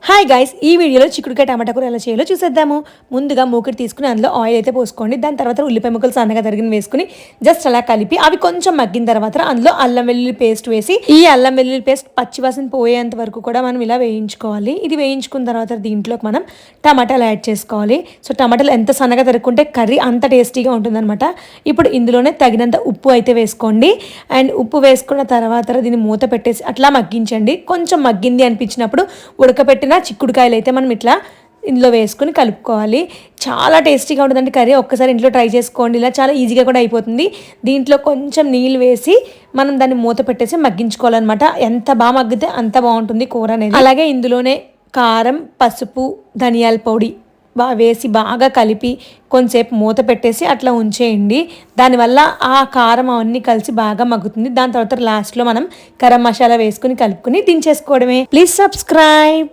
Hi guys, ఈ వీడియోలో చిక్కుడుకాయ టమాటా కూర ఎలా చేయాలో చూసేద్దాము. ముందుగా మూకుడు తీసుకుని అందులో ఆయిల్ అయితే పోసుకోండి. దాని తర్వాత ఉల్లిపాయ ముక్కలు సన్నగా తరిగిన వేసుకుని జస్ట్ అలా కలిపి అవి కొంచెం మగ్గిన తర్వాత అందులో అల్లం వెల్లుల్లి పేస్ట్ వేసి ఈ అల్లం వెల్లుల్లి పేస్ట్ పచ్చివాసన పోయేంత వరకు కూడా మనం ఇలా వేయించుకోవాలి. ఇది వేయించుకున్న తర్వాత దీంట్లోకి మనం టమాటాలు యాడ్ చేసుకోవాలి. సో టమాటాలు ఎంత సన్నగా తరుక్కుంటే కర్రీ అంత టేస్టీగా ఉంటుందన్నమాట. ఇప్పుడు ఇందులోనే తగినంత ఉప్పు అయితే వేసుకోండి. అండ్ ఉప్పు వేసుకున్న తర్వాత దీన్ని మూత పెట్టేసి అట్లా మగ్గించండి. కొంచెం మగ్గింది అనిపించినప్పుడు ఉడకపెట్టిన చిక్కుడుకాయలు అయితే మనం ఇట్లా ఇందులో వేసుకుని కలుపుకోవాలి. చాలా టేస్టీగా ఉంటుందండి కర్రీ. ఒక్కసారి ఇంట్లో ట్రై చేసుకోండి. ఇలా చాలా ఈజీగా కూడా అయిపోతుంది. దీంట్లో కొంచెం నీళ్ళు వేసి మనం దాన్ని మూత పెట్టేసి మగ్గించుకోవాలన్నమాట. ఎంత బాగా మగ్గితే అంత బాగుంటుంది కూర అనేది. అలాగే ఇందులోనే కారం, పసుపు, ధనియాల పొడి వేసి బాగా కలిపి కొంచెంసేపు మూత పెట్టేసి అట్లా ఉంచేయండి. దానివల్ల ఆ కారం అవన్నీ కలిసి బాగా మగ్గుతుంది. దాని తర్వాత లాస్ట్లో మనం గరం మసాలా వేసుకుని కలుపుకుని దించేసుకోవడమే. Please subscribe.